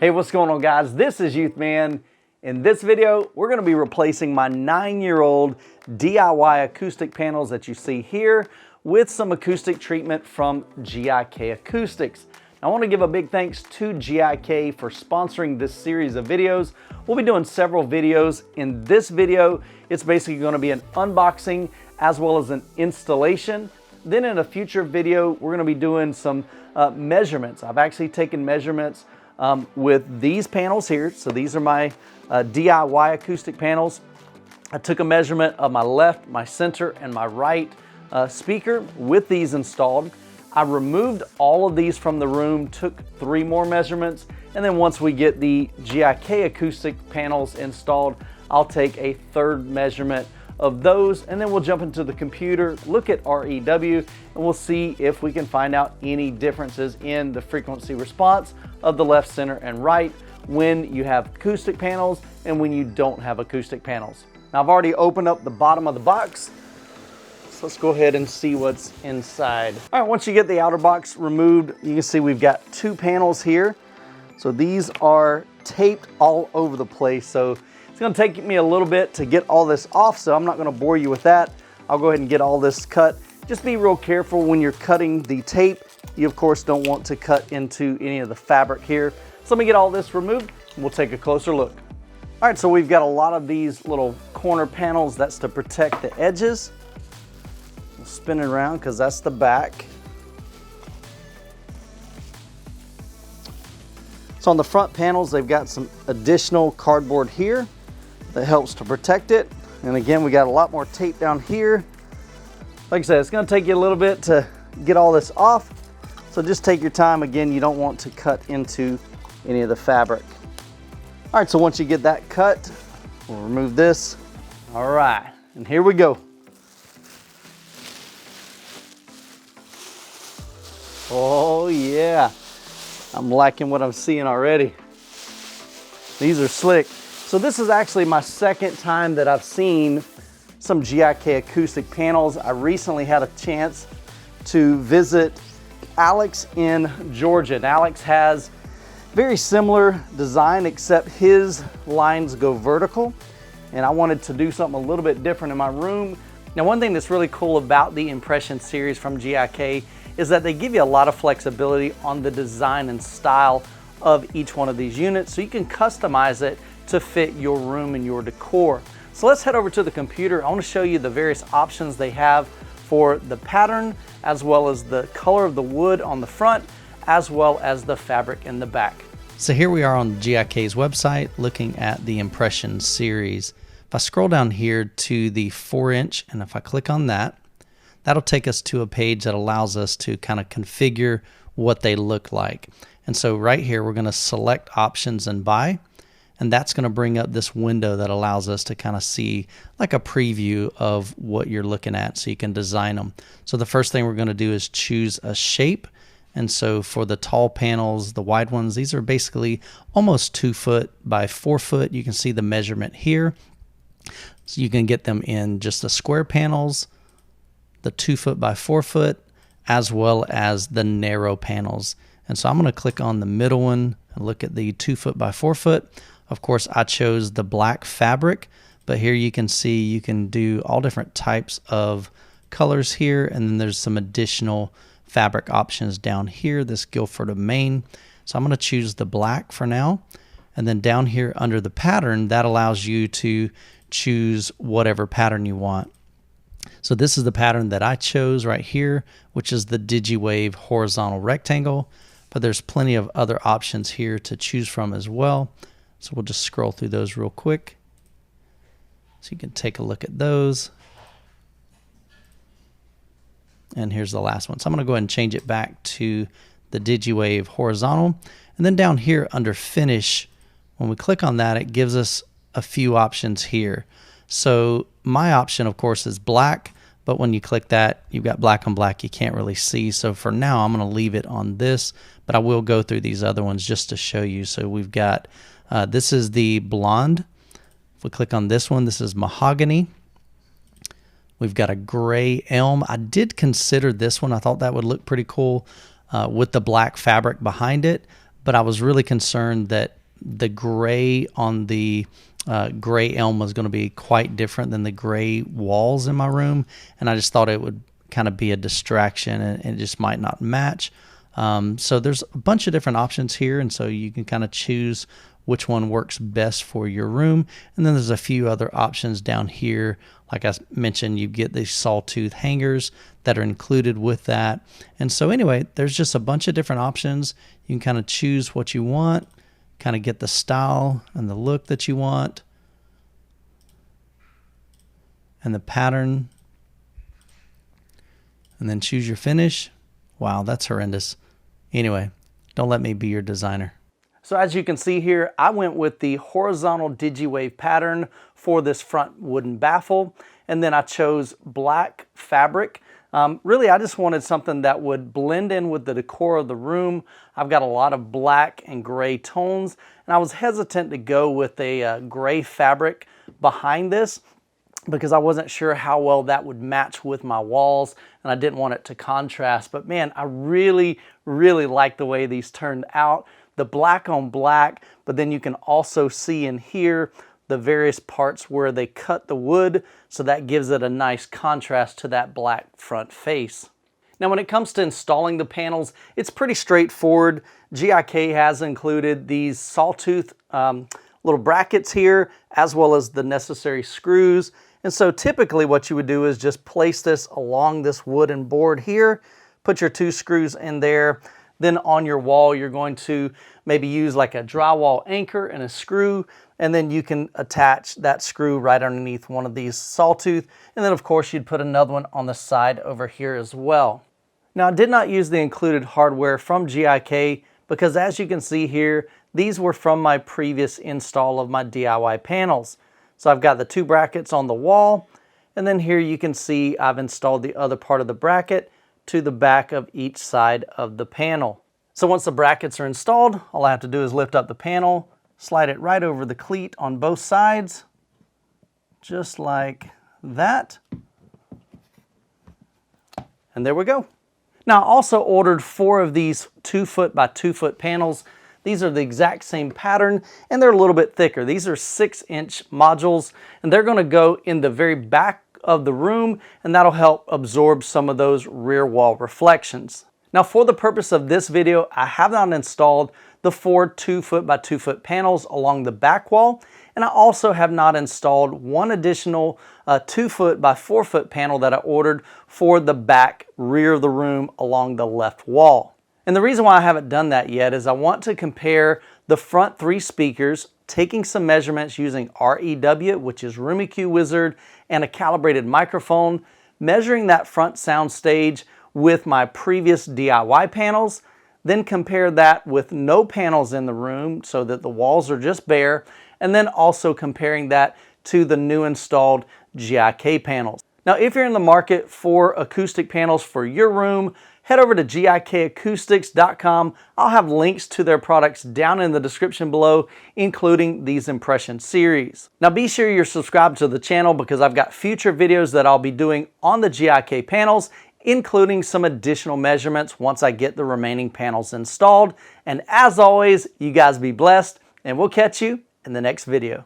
Hey, what's going on, guys? This is Youthman. In this video, we're going to be replacing my 9-year-old DIY acoustic panels that you see here with some acoustic treatment from GIK Acoustics. I want to give a big thanks to GIK for sponsoring this series of videos. We'll be doing several videos. In this video, it's basically going to be an unboxing as well as an installation. Then in a future video, we're going to be doing some measurements. I've actually taken measurements with these panels here. So these are my DIY acoustic panels. I took a measurement of my left, my center, and my right speaker with these installed. I removed all of these from the room, took 3 more measurements, and then once we get the GIK acoustic panels installed, I'll take a 3rd measurement of those, and then we'll jump into the computer, look at REW, and we'll see if we can find out any differences in the frequency response of the left, center, and right when you have acoustic panels and when you don't have acoustic panels. Now, I've already opened up the bottom of the box, so let's go ahead and see what's inside. All right, once you get the outer box removed, you can see we've got 2 panels here. So these are taped all over the place, so it's going to take me a little bit to get all this off, so I'm not going to bore you with that. I'll go ahead and get all this cut. Just be real careful when you're cutting the tape. You, of course, don't want to cut into any of the fabric here. So let me get all this removed, and we'll take a closer look. All right, so we've got a lot of these little corner panels. That's to protect the edges. We'll spin it around because that's the back. So on the front panels, they've got some additional cardboard here that helps to protect it. And again, we got a lot more tape down here. Like I said, it's going to take you a little bit to get all this off. So just take your time. Again, you don't want to cut into any of the fabric. All right, so once you get that cut, we'll remove this. All right, and here we go. Oh yeah, I'm liking what I'm seeing already. These are slick. So this is actually my 2nd time that I've seen some GIK acoustic panels. I recently had a chance to visit Alex in Georgia. And Alex has very similar design, except his lines go vertical. And I wanted to do something a little bit different in my room. Now, one thing that's really cool about the Impression series from GIK is that they give you a lot of flexibility on the design and style of each one of these units, so you can customize it to fit your room and your decor. So let's head over to the computer. I want to show you the various options they have for the pattern, as well as the color of the wood on the front, as well as the fabric in the back. So here we are on GIK's website looking at the Impression series. If I scroll down here to the 4-inch, and if I click on that, that'll take us to a page that allows us to kind of configure what they look like. And so right here, we're going to select options and buy. And that's going to bring up this window that allows us to kind of see like a preview of what you're looking at so you can design them. So the first thing we're going to do is choose a shape. And so for the tall panels, the wide ones, these are basically almost 2 foot by 4 foot. You can see the measurement here. So you can get them in just the square panels, the 2 foot by 4 foot, as well as the narrow panels. And so I'm going to click on the middle one and look at the 2 foot by 4 foot. Of course, I chose the black fabric, but here you can see you can do all different types of colors here, and then there's some additional fabric options down here, this Guilford of Maine. So I'm going to choose the black for now, and then down here under the pattern, that allows you to choose whatever pattern you want. So this is the pattern that I chose right here, which is the DigiWave horizontal rectangle, but there's plenty of other options here to choose from as well. So we'll just scroll through those real quick so you can take a look at those. And here's the last one. So I'm going to go ahead and change it back to the DigiWave horizontal. And then down here under finish, when we click on that, it gives us a few options here. So my option, of course, is black, but when you click that, you've got black on black, you can't really see. So for now, I'm going to leave it on this, but I will go through these other ones just to show you. So we've got, this is the blonde. If we click on this one, this is mahogany. We've got a gray elm. I did consider this one. I thought that would look pretty cool with the black fabric behind it, but I was really concerned that the gray on the gray elm was going to be quite different than the gray walls in my room, and I just thought it would kind of be a distraction and it just might not match. So there's a bunch of different options here, and so you can kind of choose which one works best for your room. And then there's a few other options down here. Like I mentioned, you get these sawtooth hangers that are included with that. And so anyway, there's just a bunch of different options. You can kind of choose what you want, kind of get the style and the look that you want, and the pattern, and then choose your finish. Wow, that's horrendous. Anyway, don't let me be your designer. So as you can see here, I went with the horizontal DigiWave pattern for this front wooden baffle, and then I chose black fabric. Really, I just wanted something that would blend in with the decor of the room. I've got a lot of black and gray tones, and I was hesitant to go with a gray fabric behind this because I wasn't sure how well that would match with my walls, and I didn't want it to contrast. But man, I really, really like the way these turned out. The black on black, but then you can also see in here the various parts where they cut the wood, so that gives it a nice contrast to that black front face. Now when it comes to installing the panels, it's pretty straightforward. GIK has included these sawtooth little brackets here, as well as the necessary screws. And so typically what you would do is just place this along this wooden board here, put your 2 screws in there. Then on your wall, you're going to maybe use like a drywall anchor and a screw, and then you can attach that screw right underneath one of these sawtooth. And then of course you'd put another one on the side over here as well. Now I did not use the included hardware from GIK because as you can see here, these were from my previous install of my DIY panels. So I've got the 2 brackets on the wall, and then here you can see I've installed the other part of the bracket to the back of each side of the panel. So once the brackets are installed, all I have to do is lift up the panel, slide it right over the cleat on both sides, just like that. And there we go. Now I also ordered 4 of these 2-foot by 2-foot panels. These are the exact same pattern, and they're a little bit thicker. These are 6-inch modules, and they're going to go in the very back of the room, and that'll help absorb some of those rear wall reflections. Now for the purpose of this video, I have not installed the 4 2-foot by 2-foot panels along the back wall, and I also have not installed one additional 2-foot by 4-foot panel that I ordered for the back rear of the room along the left wall. And the reason why I haven't done that yet is I want to compare the front 3 speakers, taking some measurements using REW, which is Room EQ Wizard, and a calibrated microphone, measuring that front sound stage with my previous DIY panels, then compare that with no panels in the room so that the walls are just bare, and then also comparing that to the new installed GIK panels. Now if you're in the market for acoustic panels for your room, head over to GIKacoustics.com. I'll have links to their products down in the description below, including these impression series. Now be sure you're subscribed to the channel because I've got future videos that I'll be doing on the GIK panels, including some additional measurements once I get the remaining panels installed. And as always, you guys be blessed, and we'll catch you in the next video.